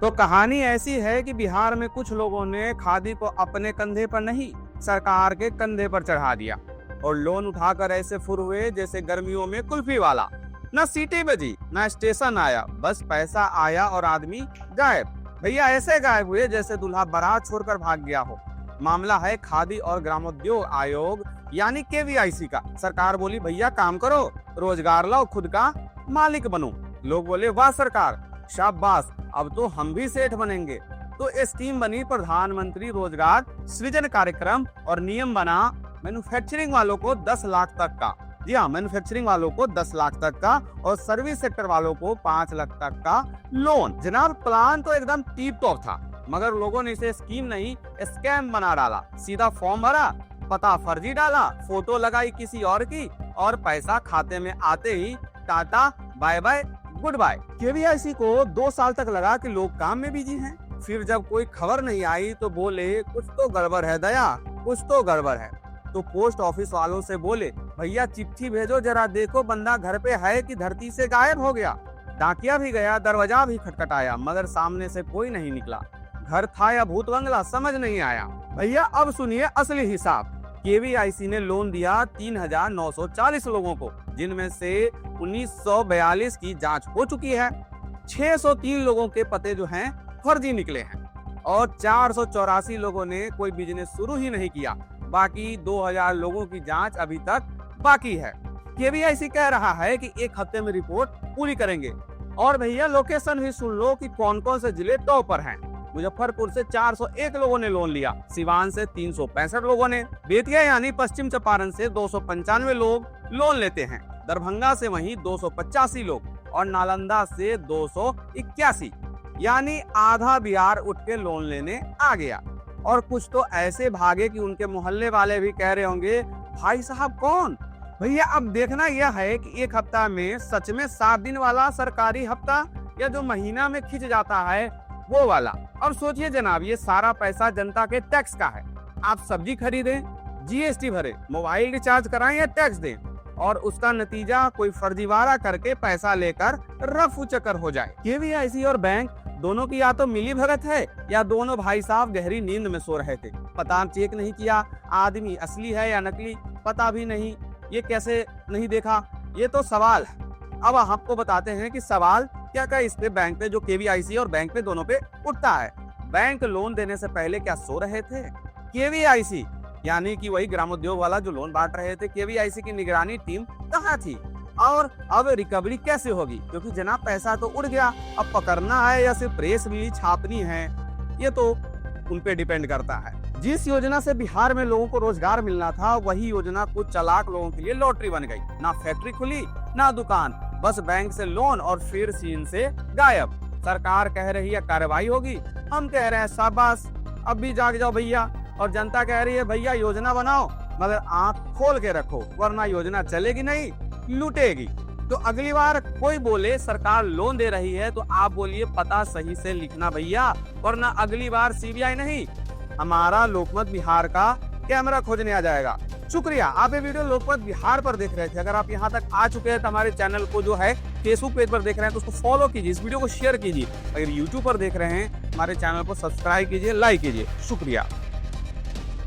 तो कहानी ऐसी है कि बिहार में कुछ लोगों ने खादी को अपने कंधे पर नहीं, सरकार के कंधे पर चढ़ा दिया और लोन उठाकर ऐसे फुर हुए जैसे गर्मियों में कुल्फी वाला। न सीटी बजी, न स्टेशन आया, बस पैसा आया और आदमी गायब। भैया ऐसे गायब हुए जैसे दूल्हा बारात छोड़कर भाग गया हो। मामला है खादी और ग्रामोद्योग आयोग यानी केवीआईसी का। सरकार बोली भैया काम करो, रोजगार लाओ, खुद का मालिक बनो। लोग बोले वाह सरकार, शाबाश, अब तो हम भी सेठ बनेंगे। तो स्कीम बनी प्रधानमंत्री रोजगार सृजन कार्यक्रम और नियम बना मैन्युफैक्चरिंग वालों को 10 लाख तक का। जी हाँ, मैन्युफैक्चरिंग वालों को 10 लाख तक का और सर्विस सेक्टर वालों को 5 लाख तक का लोन। जनाब प्लान तो एकदम टिप टॉप था, मगर लोगों ने इसे स्कीम नहीं स्कैम बना डाला। सीधा फॉर्म भरा, पता फर्जी डाला, फोटो लगाई किसी और की और पैसा खाते में आते ही tata bye bye goodbye. KVIC को 2 साल तक लगा कि लोग काम में बिजी हैं। फिर जब कोई खबर नहीं आई तो बोले कुछ तो गड़बड़ है दया, कुछ तो गड़बड़ है। तो पोस्ट ऑफिस वालों से बोले भैया चिट्ठी भेजो जरा देखो बंदा घर पे है कि धरती से गायब हो गया। डाकिया भी गया, दरवाजा भी खटखटाया, मगर सामने से कोई नहीं निकला। घर था या भूत बंगला समझ नहीं आया। भैया अब सुनिए असली हिसाब। केवीआईसी ने लोन दिया 3,940 लोगों को, जिनमें से 1942 की जांच हो चुकी है। 603 लोगों के पते जो हैं फर्जी निकले हैं और 484 लोगों ने कोई बिजनेस शुरू ही नहीं किया। बाकी 2000 लोगों की जांच अभी तक बाकी है। केवीआईसी कह रहा है कि 1 हफ्ते में रिपोर्ट पूरी करेंगे। और भैया लोकेशन भी सुन लो कि कौन कौन से जिले टॉप पर हैं। मुजफ्फरपुर से 401 लोगों ने लोन लिया, सिवान से 365 लोगों ने, बेतिया यानी पश्चिम चंपारण से 295 लोग लोन लेते हैं, दरभंगा से वहीं 285 लोग और नालंदा से 281, यानी आधा बिहार उठ के लोन लेने आ गया। और कुछ तो ऐसे भागे कि उनके मोहल्ले वाले भी कह रहे होंगे भाई साहब कौन। भैया अब देखना यह है कि 1 हफ्ता में सच में 7 दिन वाला सरकारी हफ्ता या जो महीना में खिंच जाता है वो वाला। अब सोचिए जनाब, ये सारा पैसा जनता के टैक्स का है। आप सब्जी खरीदें, जीएसटी भरे, मोबाइल रिचार्ज कराएं या टैक्स दें और उसका नतीजा कोई फर्जीवाड़ा करके पैसा लेकर रफू चक्कर हो जाए। केवीआईसी और बैंक दोनों की या तो मिली भगत है या दोनों भाई साहब गहरी नींद में सो रहे थे। पता चेक नहीं किया, आदमी असली है या नकली पता भी नहीं, ये कैसे नहीं देखा, ये तो सवाल है। अब आपको बताते हैं कि सवाल क्या क्या इस पे बैंक पे, जो केवीआईसी और बैंक पे दोनों पे उठता है। बैंक लोन देने से पहले क्या सो रहे थे? केवीआईसी यानी कि वही ग्रामोद्योग वाला जो लोन बांट रहे थे, केवीआईसी की निगरानी टीम कहाँ थी? और अब रिकवरी कैसे होगी? क्योंकि जनाब पैसा तो उड़ गया, अब पकड़ना है या सिर्फ प्रेस रिलीज छापनी है, ये तो उन पे डिपेंड करता है। जिस योजना से बिहार में लोगों को रोजगार मिलना था, वही योजना कुछ चालाक लोगों के लिए लॉटरी बन गई। ना फैक्ट्री खुली ना दुकान, बस बैंक से लोन और फिर सीन से गायब। सरकार कह रही है कार्रवाई होगी, हम कह रहे हैं शाबाश, अब भी जाग जाओ भैया। और जनता कह रही है भैया योजना बनाओ मगर आंख खोल के रखो, वरना योजना चलेगी नहीं, लूटेगी। तो अगली बार कोई बोले सरकार लोन दे रही है तो आप बोलिए पता सही से लिखना भैया, वरना अगली बार सीबीआई नहीं हमारा लोकमत बिहार का कैमरा खोजने आ जाएगा। शुक्रिया, आप ये वीडियो लोकमत बिहार पर देख रहे थे। अगर आप यहाँ तक आ चुके हैं तो हमारे चैनल को जो है फेसबुक पेज पर देख रहे हैं तो उसको फॉलो कीजिए, इस वीडियो को शेयर कीजिए। अगर यूट्यूब पर देख रहे हैं हमारे चैनल को सब्सक्राइब कीजिए, लाइक कीजिए। शुक्रिया।